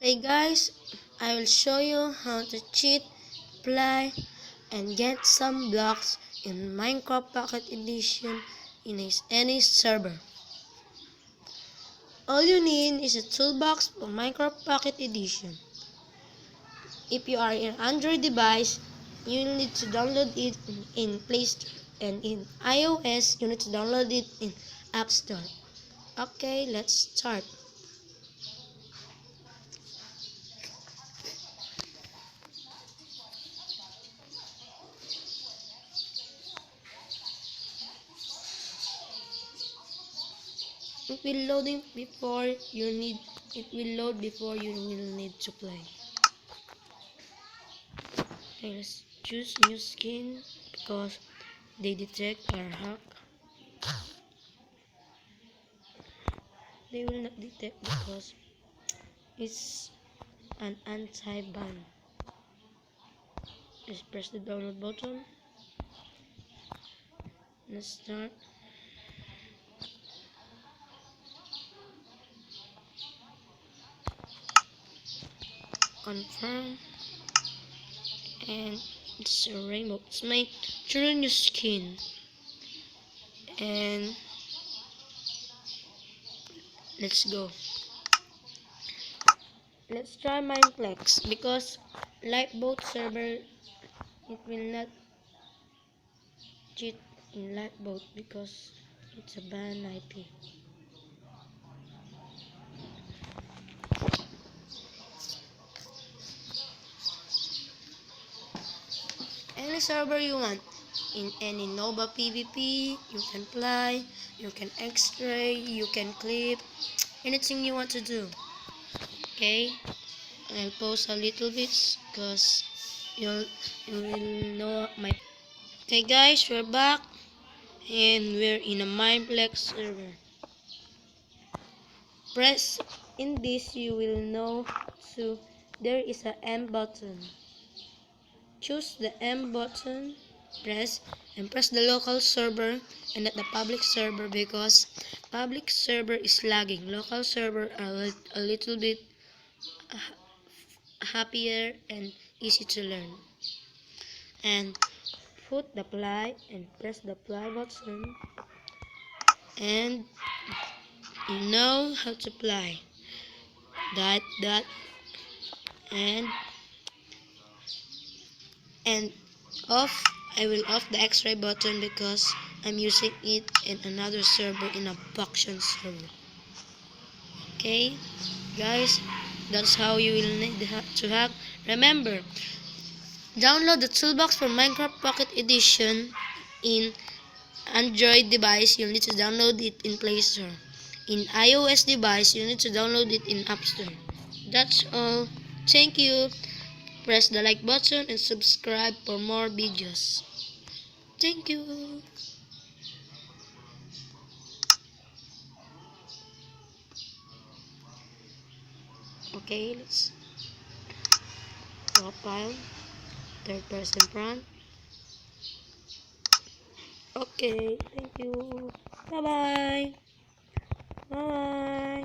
Hey guys, I will show you how to cheat, play, and get some blocks in Minecraft Pocket Edition in any server. All you need is a toolbox for Minecraft Pocket Edition. If you are in Android device, you need to download it in Play Store, and in iOS, you need to download it in App Store. Okay, let's start. It will load before you will need to play. Okay, let's choose new skin because they detect our hack. They will not detect because it's an anti-ban. Just press the download button. Let's start. Confirm. And it's a rainbow. It's my turn new skin. And let's go. Let's try Mineplex because Lifeboat server, it will not cheat in Lifeboat because it's a ban IP. Any server you want, in any Nova PvP, you can play, you can X-ray, you can clip, anything you want to do. Okay, I'll pause a little bit because you will know my. Okay guys, we're back and we're in a Mineplex server. Press in this, you will know so there is a M button. Choose the M button, press the local server and not the public server because public server is lagging. Local server are a little bit happier and easy to learn. And put the apply and press the apply button and you know how to apply. That and off. I will off the X-ray button because I'm using it in another server, in a faction server. Okay guys, that's how you will need to hack. Remember, download the toolbox for Minecraft Pocket Edition in Android device. You need to download it in Play Store. In iOS device, you need to download it in App Store. That's all. Thank you. Press the like button and subscribe for more videos. Thank you. Okay, let's profile, third person front. Okay, thank you. Bye bye. Bye bye.